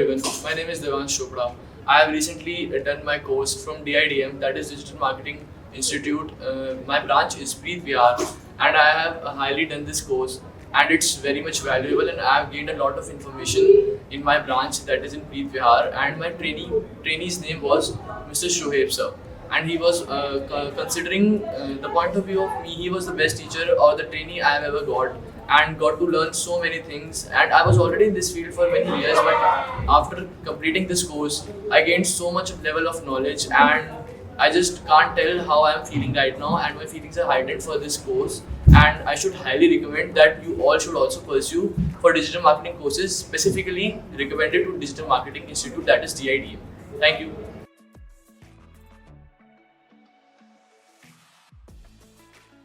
everyone, my name is Devansh Chopra. I have recently done my course from DIDM, that is Digital Marketing Institute. My branch is Preet Vihar, and I have highly done this course, and it's very much valuable. And I have gained a lot of information in my branch, that is in Preet Vihar. And my trainee's name was Mr. Shoaib sir, and he was considering the point of view of me, he was the best teacher or the trainee I have ever got, and got to learn so many things. And I was already in this field for many years, but after completing this course, I gained so much level of knowledge, and I just can't tell how I'm feeling right now, and my feelings are heightened for this course. And I should highly recommend that you all should also pursue for digital marketing courses, specifically recommended to Digital Marketing Institute, that is DIDM. Thank you.